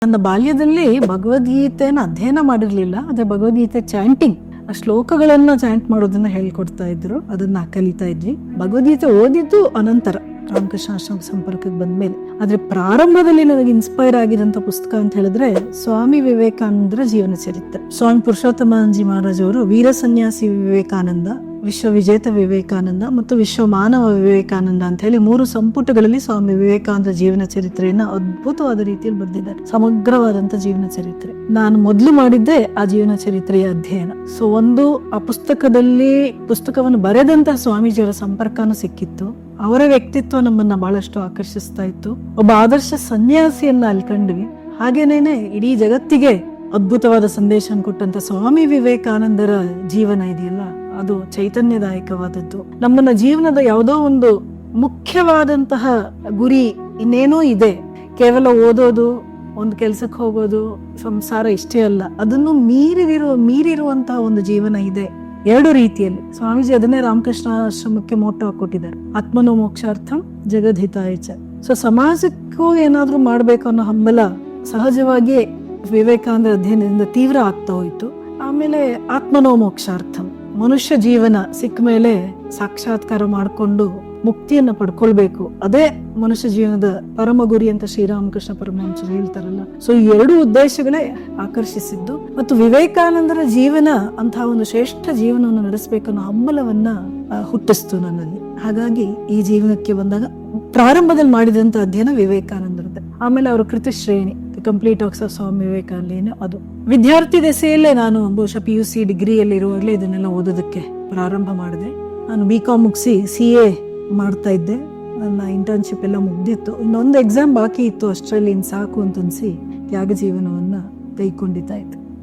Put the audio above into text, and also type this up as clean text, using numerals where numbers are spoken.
ನನ್ನ ಬಾಲ್ಯದಲ್ಲಿ ಭಗವದ್ಗೀತೆಯನ್ನು ಅಧ್ಯಯನ ಮಾಡಿರ್ಲಿಲ್ಲ, ಅದೇ ಭಗವದ್ಗೀತೆ ಚಾಂಟಿಂಗ್, ಆ ಶ್ಲೋಕಗಳನ್ನ ಚಾಂಟ್ ಮಾಡೋದನ್ನ ಹೇಳ್ಕೊಡ್ತಾ ಇದ್ರು, ಅದನ್ನ ಕಲಿತಾ ಇದ್ವಿ. ಭಗವದ್ಗೀತೆ ಓದಿದ್ದು ಅನಂತರ ರಾಮಕೃಷ್ಣ ಆಶ್ರಮ ಸಂಪರ್ಕಕ್ಕೆ ಬಂದ್ಮೇಲೆ. ಆದ್ರೆ ಪ್ರಾರಂಭದಲ್ಲಿ ನನಗೆ ಇನ್ಸ್ಪೈರ್ ಆಗಿದಂತ ಪುಸ್ತಕ ಅಂತ ಹೇಳಿದ್ರೆ ಸ್ವಾಮಿ ವಿವೇಕಾನಂದರ ಜೀವನ ಚರಿತ್ರೆ. ಸ್ವಾಮಿ ಪುರುಷೋತ್ತಮಾನಂದಜಿ ಮಹಾರಾಜ್ ಅವರು ವೀರ ಸನ್ಯಾಸಿ ವಿವೇಕಾನಂದ, ವಿಶ್ವ ವಿಜೇತ ವಿವೇಕಾನಂದ ಮತ್ತು ವಿಶ್ವ ಮಾನವ ವಿವೇಕಾನಂದ ಅಂತ ಹೇಳಿ 3 ಸಂಪುಟಗಳಲ್ಲಿ ಸ್ವಾಮಿ ವಿವೇಕಾನಂದ ಜೀವನ ಚರಿತ್ರೆಯನ್ನ ಅದ್ಭುತವಾದ ರೀತಿಯಲ್ಲಿ ಬರೆದಿದ್ದಾರೆ. ಸಮಗ್ರವಾದಂತ ಜೀವನ ಚರಿತ್ರೆ. ನಾನು ಮೊದಲು ಮಾಡಿದ್ದೆ ಆ ಜೀವನ ಚರಿತ್ರೆಯ ಅಧ್ಯಯನ. ಸೊ ಆ ಪುಸ್ತಕವನ್ನು ಬರೆದಂತ ಸ್ವಾಮೀಜಿಯವರ ಸಂಪರ್ಕನೂ ಸಿಕ್ಕಿತ್ತು. ಅವರ ವ್ಯಕ್ತಿತ್ವ ನಮ್ಮನ್ನ ಬಹಳಷ್ಟು ಆಕರ್ಷಿಸ್ತಾ ಇತ್ತು. ಒಬ್ಬ ಆದರ್ಶ ಸನ್ಯಾಸಿಯನ್ನ ಅಲ್ಲಿ ಕಂಡ್ವಿ. ಹಾಗೇನೇನೆ ಇಡೀ ಜಗತ್ತಿಗೆ ಅದ್ಭುತವಾದ ಸಂದೇಶ ಕೊಟ್ಟಂತ ಸ್ವಾಮಿ ವಿವೇಕಾನಂದರ ಜೀವನ ಇದೆಯಲ್ಲ, ಅದು ಚೈತನ್ಯದಾಯಕವಾದದ್ದು. ನಮ್ಮನ್ನ ಜೀವನದ ಯಾವುದೋ ಒಂದು ಮುಖ್ಯವಾದಂತಹ ಗುರಿ ಇನ್ನೇನೋ ಇದೆ, ಕೇವಲ ಓದೋದು, ಒಂದು ಕೆಲ್ಸಕ್ಕೆ ಹೋಗೋದು, ಸಂಸಾರ ಇಷ್ಟೇ ಅಲ್ಲ, ಅದನ್ನು ಮೀರಿರುವಂತಹ ಒಂದು ಜೀವನ ಇದೆ. 2 ರೀತಿಯಲ್ಲಿ ಸ್ವಾಮೀಜಿ ಅದನ್ನೇ ರಾಮಕೃಷ್ಣ ಆಶ್ರಮಕ್ಕೆ ಮೋಟೋ ಕೊಟ್ಟಿದ್ದಾರೆ. ಆತ್ಮನೋ ಮೋಕ್ಷಾರ್ಥಂ ಜಗದ್ಹಿತಾಯ ಚ. ಸೊ ಸಮಾಜಕ್ಕೂ ಏನಾದ್ರೂ ಮಾಡ್ಬೇಕು ಅನ್ನೋ ಹಂಬಲ ಸಹಜವಾಗಿ ವಿವೇಕಾನಂದ ಅಧ್ಯಯನದಿಂದ ತೀವ್ರ ಆಗ್ತಾ ಹೋಯ್ತು. ಆಮೇಲೆ ಆತ್ಮನೋ ಮೋಕ್ಷಾರ್ಥಂ, ಮನುಷ್ಯ ಜೀವನ ಸಿಕ್ಕ ಮೇಲೆ ಸಾಕ್ಷಾತ್ಕಾರ ಮಾಡಿಕೊಂಡು ಮುಕ್ತಿಯನ್ನ ಪಡ್ಕೊಳ್ಬೇಕು, ಅದೇ ಮನುಷ್ಯ ಜೀವನದ ಪರಮ ಗುರಿ ಅಂತ ಶ್ರೀರಾಮಕೃಷ್ಣ ಪರಮಹಂಸರು ಹೇಳ್ತಾರಲ್ಲ. ಸೊ ಈ 2 ಉದ್ದೇಶಗಳೇ ಆಕರ್ಷಿಸಿದ್ದು. ಮತ್ತು ವಿವೇಕಾನಂದರ ಜೀವನ ಅಂತಹ ಒಂದು ಶ್ರೇಷ್ಠ ಜೀವನವನ್ನು ನಡೆಸಬೇಕನ್ನೋ ಹಂಬಲವನ್ನ ಹುಟ್ಟಿಸ್ತು ನನ್ನಲ್ಲಿ. ಹಾಗಾಗಿ ಈ ಜೀವನಕ್ಕೆ ಬಂದಾಗ ಪ್ರಾರಂಭದಲ್ಲಿ ಮಾಡಿದಂತ ಅಧ್ಯಯನ ವಿವೇಕಾನಂದರದ್ದು. ಆಮೇಲೆ ಅವರ ಕೃತಿ ಶ್ರೇಣಿ complete works of Swami Vivekananda, ಅದು ವಿದ್ಯಾರ್ಥಿ ದೆಸೆಯಲ್ಲೇ ನಾನು ಬಹುಶಃ PUC ಡಿಗ್ರಿಯಲ್ಲಿ ಇರುವಾಗಲೇ ಇದನ್ನೆಲ್ಲ ಓದೋದಕ್ಕೆ ಪ್ರಾರಂಭ ಮಾಡಿದೆ. ನಾನು BCom ಮುಗಿಸಿ CA ಮಾಡ್ತಾ ಇದ್ದೆ. ನನ್ನ ಇಂಟರ್ನ್ಶಿಪ್ ಎಲ್ಲ ಮುಗ್ದಿತ್ತು, ಇನ್ನೊಂದು ಎಕ್ಸಾಮ್ ಬಾಕಿ ಇತ್ತು, ಅಷ್ಟರಲ್ಲಿ ಸಾಕು ಅಂತ ಅನ್ಸಿ ತ್ಯಾಗ ಜೀವನವನ್ನ ಕೈಕೊಂಡಿತಾ ಇತ್ತು.